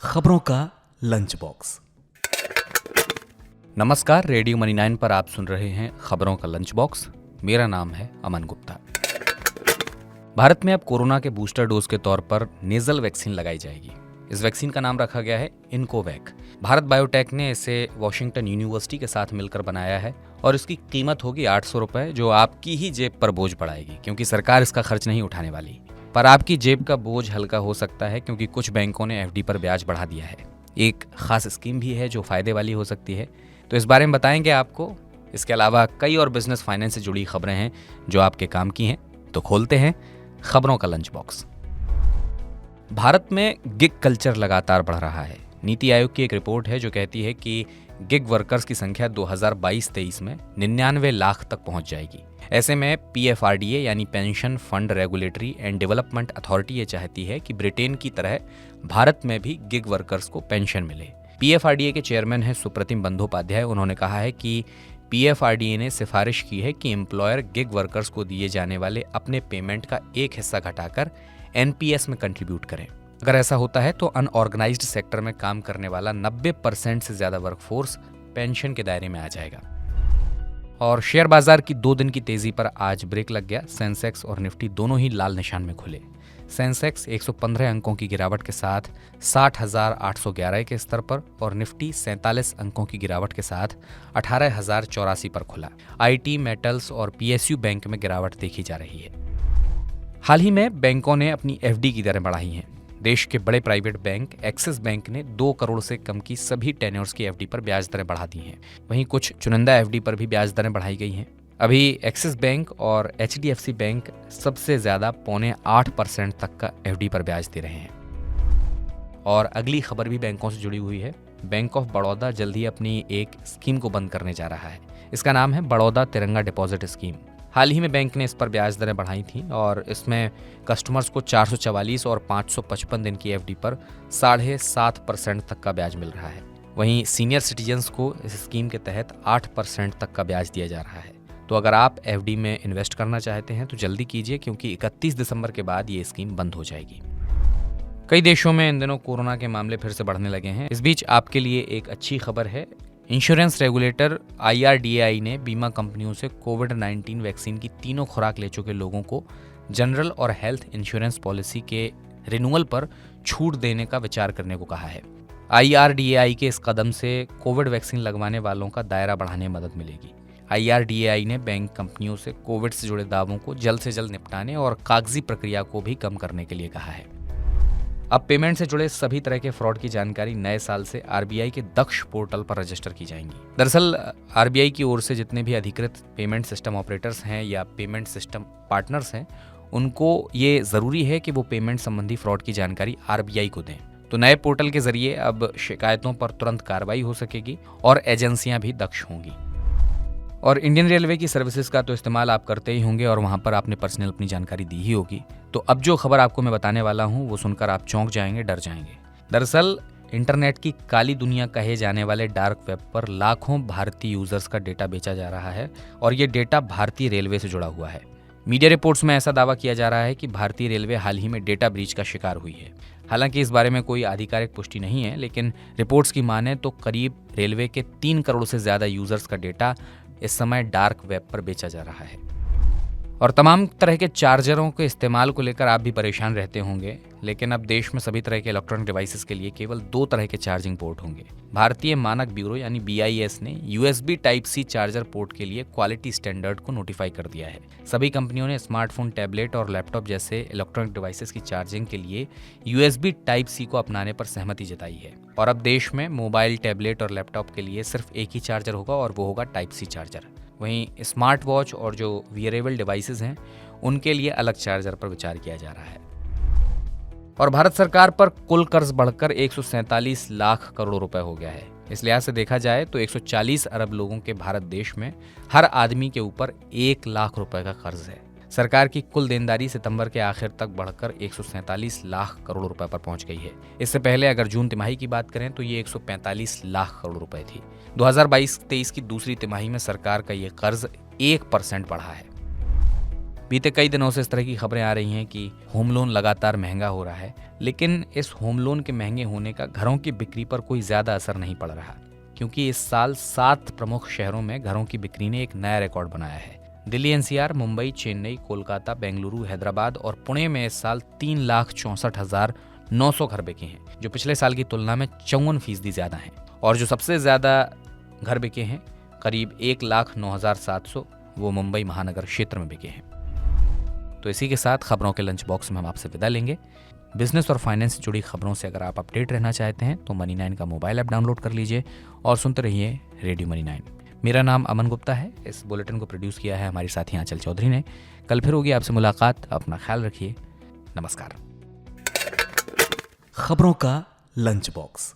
खबरों का lunch box. नमस्कार, रेडियो मनी 9 पर आप सुन रहे हैं खबरों का लंच बॉक्स। मेरा नाम है अमन गुप्ता। भारत में अब कोरोना के बूस्टर डोज के तौर पर नेजल वैक्सीन लगाई जाएगी। इस वैक्सीन का नाम रखा गया है इनकोवैक। भारत बायोटेक ने इसे वॉशिंगटन यूनिवर्सिटी के साथ मिलकर बनाया है और इसकी कीमत होगी 800 रुपए, जो आपकी ही जेब पर बोझ बढ़ाएगी क्योंकि सरकार इसका खर्च नहीं उठाने वाली। पर आपकी जेब का बोझ हल्का हो सकता है क्योंकि कुछ बैंकों ने एफडी पर ब्याज बढ़ा दिया है। एक खास स्कीम भी है जो फायदे वाली हो सकती है, तो इस बारे में बताएंगे आपको। इसके अलावा कई और बिजनेस फाइनेंस से जुड़ी खबरें हैं जो आपके काम की हैं। तो खोलते हैं खबरों का लंच बॉक्स। भारत में गिग कल्चर लगातार बढ़ रहा है। नीति आयोग की एक रिपोर्ट है जो कहती है कि गिग वर्कर्स की संख्या 2022-23 में 99 लाख तक पहुंच जाएगी। ऐसे में पीएफआरडीए यानी pension fund regulatory and development authority ये चाहती है कि ब्रिटेन की तरह भारत में भी गिग वर्कर्स को पेंशन मिले। पीएफआरडीए के चेयरमैन हैं सुप्रतिम बंदोपाध्याय। उन्होंने कहा है कि पीएफआरडीए ने सिफारिश की है कि एम्प्लॉयर गिग वर्कर्स को दिए जाने वाले अपने पेमेंट का एक हिस्सा घटाकर एनपीएस में कंट्रीब्यूट करें। अगर ऐसा होता है तो अनऑर्गेनाइज्ड सेक्टर में काम करने वाला 90% से ज्यादा वर्कफोर्स पेंशन के दायरे में आ जाएगा। और शेयर बाजार की 2 दिन की तेजी पर आज ब्रेक लग गया। सेंसेक्स और निफ्टी दोनों ही लाल निशान में खुले। सेंसेक्स 115 अंकों की गिरावट के साथ 60,811 के स्तर पर और निफ्टी 47 अंकों की गिरावट के साथ 18,084 पर खुला। आईटी, मेटल्स और पीएसयू बैंक में गिरावट देखी जा रही है। हाल ही में बैंकों ने अपनी एफडी की दरें बढ़ाई हैं। देश के बड़े प्राइवेट बैंक एक्सिस बैंक ने 2 करोड़ से कम की सभी टेन्योर्स की एफडी पर ब्याज दरें बढ़ा दी हैं। वहीं कुछ चुनिंदा एफडी पर भी ब्याज दरें बढ़ाई गई हैं। अभी एक्सिस बैंक और एचडीएफसी बैंक सबसे ज्यादा 0.8% तक का एफडी पर ब्याज दे रहे हैं। और अगली खबर भी बैंकों से जुड़ी हुई है। बैंक ऑफ बड़ौदा जल्द ही अपनी एक स्कीम को बंद करने जा रहा है। इसका नाम है बड़ौदा तिरंगा डिपॉजिट स्कीम। हाल ही में बैंक ने इस पर ब्याज दरें बढ़ाई थी और इसमें कस्टमर्स को 444 और 555 दिन की एफडी पर 7.5% तक का ब्याज मिल रहा है। वहीं सीनियर सिटीजन्स को इस स्कीम के तहत 8% तक का ब्याज दिया जा रहा है। तो अगर आप एफडी में इन्वेस्ट करना चाहते हैं तो जल्दी कीजिए क्योंकि 31 दिसंबर के बाद ये स्कीम बंद हो जाएगी। कई देशों में इन दिनों कोरोना के मामले फिर से बढ़ने लगे हैं। इस बीच आपके लिए एक अच्छी खबर है। इंश्योरेंस रेगुलेटर IRDAI ने बीमा कंपनियों से कोविड-19 वैक्सीन की 3 खुराक ले चुके लोगों को जनरल और हेल्थ इंश्योरेंस पॉलिसी के रिन्यूअल पर छूट देने का विचार करने को कहा है। IRDAI के इस कदम से कोविड वैक्सीन लगवाने वालों का दायरा बढ़ाने में मदद मिलेगी। IRDAI ने बैंक कंपनियों से कोविड से जुड़े दावों को जल्द से जल्द निपटाने और कागजी प्रक्रिया को भी कम करने के लिए कहा है। अब पेमेंट से जुड़े सभी तरह के फ्रॉड की जानकारी नए साल से आरबीआई के दक्ष पोर्टल पर रजिस्टर की जाएंगी। दरअसल आरबीआई की ओर से जितने भी अधिकृत पेमेंट सिस्टम ऑपरेटर्स हैं या पेमेंट सिस्टम पार्टनर्स हैं, उनको ये जरूरी है कि वो पेमेंट संबंधी फ्रॉड की जानकारी आरबीआई को दें। तो नए पोर्टल के जरिए अब शिकायतों पर तुरंत कार्रवाई हो सकेगी और एजेंसियां भी दक्ष होंगी। और इंडियन रेलवे की सर्विसेज का तो इस्तेमाल आप करते ही होंगे और वहां पर आपने पर्सनल अपनी जानकारी दी ही होगी। तो अब जो खबर आपको मैं बताने वाला हूं वो सुनकर आप चौंक जाएंगे, डर जाएंगे। दरअसल इंटरनेट की काली दुनिया कहे जाने वाले डार्क वेब पर लाखों भारतीय यूजर्स का डेटा बेचा जा रहा है और ये डेटा भारतीय रेलवे से जुड़ा हुआ है। मीडिया रिपोर्ट्स में ऐसा दावा किया जा रहा है कि भारतीय रेलवे हाल ही में डेटा ब्रीच का शिकार हुई है। हालांकि इस बारे में कोई आधिकारिक पुष्टि नहीं है, लेकिन रिपोर्ट्स की माने तो करीब रेलवे के 3 करोड़ से ज्यादा यूजर्स का डेटा इस समय डार्क वेब पर बेचा जा रहा है। और तमाम तरह के चार्जरों के इस्तेमाल को लेकर आप भी परेशान रहते होंगे, लेकिन अब देश में सभी तरह के इलेक्ट्रॉनिक डिवाइसेस के लिए केवल 2 तरह के चार्जिंग पोर्ट होंगे। भारतीय मानक ब्यूरो यानी BIS ने USB Type-C चार्जर पोर्ट के लिए क्वालिटी स्टैंडर्ड को नोटिफाई कर दिया है। सभी कंपनियों ने स्मार्टफोन, टैबलेट और लैपटॉप जैसे इलेक्ट्रॉनिक डिवाइसेस की चार्जिंग के लिए USB Type-C को अपनाने पर सहमति जताई है। और अब देश में मोबाइल, टैबलेट और लैपटॉप के लिए सिर्फ एक ही चार्जर होगा और वो होगा Type-C चार्जर। वहीं स्मार्ट वॉच और जो वियरेबल डिवाइसेस हैं उनके लिए अलग चार्जर पर विचार किया जा रहा है। और भारत सरकार पर कुल कर्ज बढ़कर 147 लाख करोड़ रुपए हो गया है। इस लिहाज से देखा जाए तो 140 अरब लोगों के भारत देश में हर आदमी के ऊपर 1 लाख रुपए का कर्ज है। सरकार की कुल देनदारी सितंबर के आखिर तक बढ़कर 147 लाख करोड़ रुपए पर पहुंच गई है। इससे पहले अगर जून तिमाही की बात करें तो ये 145 लाख करोड़ रुपए थी। 2022-23 की दूसरी तिमाही में सरकार का ये कर्ज 1% बढ़ा है। बीते कई दिनों से इस तरह की खबरें आ रही हैं कि होम लोन लगातार महंगा हो रहा है, लेकिन इस होम लोन के महंगे होने का घरों की बिक्री पर कोई ज़्यादा असर नहीं पड़ रहा, क्योंकि इस साल 7 प्रमुख शहरों में घरों की बिक्री ने एक नया रिकॉर्ड बनाया है। दिल्ली एनसीआर, मुंबई, चेन्नई, कोलकाता, बेंगलुरु, हैदराबाद और पुणे में इस साल 3,64,900 घर बिके हैं, जो पिछले साल की तुलना में 54% ज़्यादा हैं। और जो सबसे ज़्यादा घर बिके हैं, करीब 1,09,700, वो मुंबई महानगर क्षेत्र में बिके हैं। तो इसी के साथ खबरों के लंच बॉक्स में हम आपसे विदा लेंगे। बिजनेस और फाइनेंस से जुड़ी खबरों से अगर आप अपडेट रहना चाहते हैं तो मनी 9 का मोबाइल ऐप डाउनलोड कर लीजिए और सुनते रहिए रेडियो मनी 9। मेरा नाम अमन गुप्ता है। इस बुलेटिन को प्रोड्यूस किया है हमारी साथी आंचल चौधरी ने। कल फिर होगी आपसे मुलाकात। अपना ख्याल रखिए। नमस्कार। खबरों का लंच बॉक्स।